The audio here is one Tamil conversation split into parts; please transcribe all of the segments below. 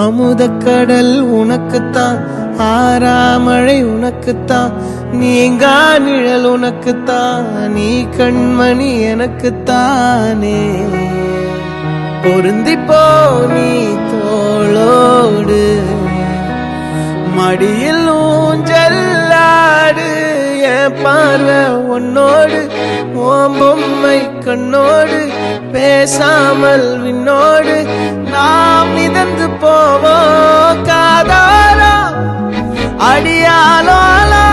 அமுதக்கடல் உனக்குத்தான், ஆறாமழை உனக்குத்தான், நீங்கா நிழல் உனக்குத்தான், நீ கண்மணி எனக்குத்தானே. பொருந்திப்போ நீ தோளோடு, மடியில் ஊஞ்சல்லாடு, என் பார்வை உன்னோடு, ஓம் பொம்மை கண்ணோடு, பேசாமல் விண்ணோடு நாம் மிதந்து போவோம் காதாரா அடியாலோலா.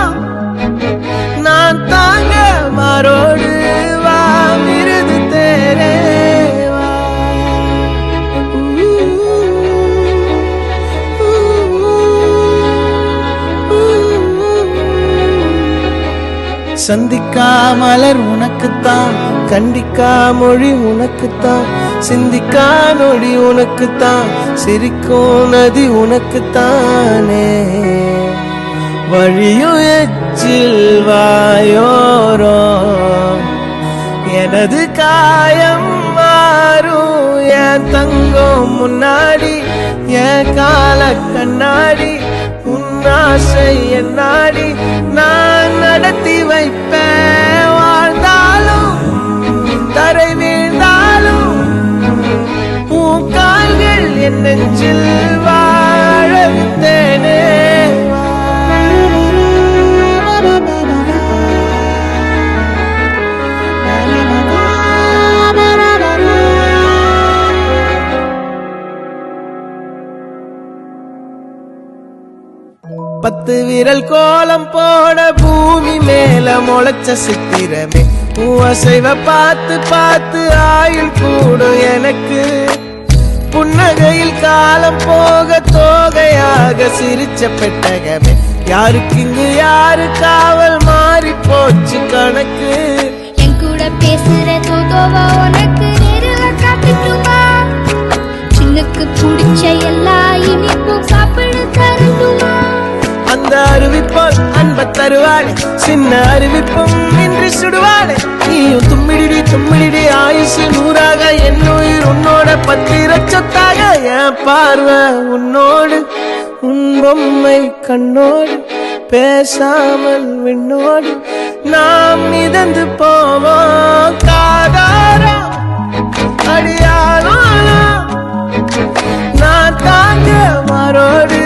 நான் தாங்க மாறோடு வா விருது தேரேவா. சந்திக்கா மலர் உனக்குத்தான், கண்டிக்கா மொழி உனக்குத்தான், சிந்திக்கா நொடி உனக்குத்தான், சிரிக்கும் நதி உனக்குத்தானே. வழியும் எச்சில் வாயோரோ எனது காயம் மாறும், என் தங்கம் முன்னாடி என் கால கண்ணாடி, உன்னாசை என்னாடி நான் நடத்தி வைப்பேன். வாழ்ந்தாலும் தரை வீழ்ந்தாலும் உன் கால்கள் என் நெஞ்சில் வாழ விட்டேனே. பத்து விரல் கோலம் போட பூமி மேல முளைச்ச சித்திரமே, அசைவ பார்த்து பார்த்து ஆயுள் கூடும் எனக்கு. புன்னகையில் காலம் போக தோகையாக சிரிச்ச பெட்டகமே, யாருக்கு இங்கு யாரு காவல் மாறி போச்சு கணக்கு. என் கூட பேசுற தோதோவா உனக்கு நேரில் காட்டுமா, சின்னுக்கு பிடிச்ச எல்லா இனிப்பும் சாப்பிட தரணுமா. அந்த அறிவிப்போல் அன்ப தருவாளே, சின்ன அறிவிப்பும் இன்று சுடுவாளே. நீயும் தும்மிடி தும்மிடி ஆயுசு நூறாக, என் உயிர் உன்னோட பத்திர சொத்தாக. என் பார்வை உன்னோடு, உன் பொம்மை கண்ணோடு, பேசாமல் விண்ணோடு நாம் மிதந்து போவோம் காதாரா அடியாளோ. நான் தாங்க மாறோடு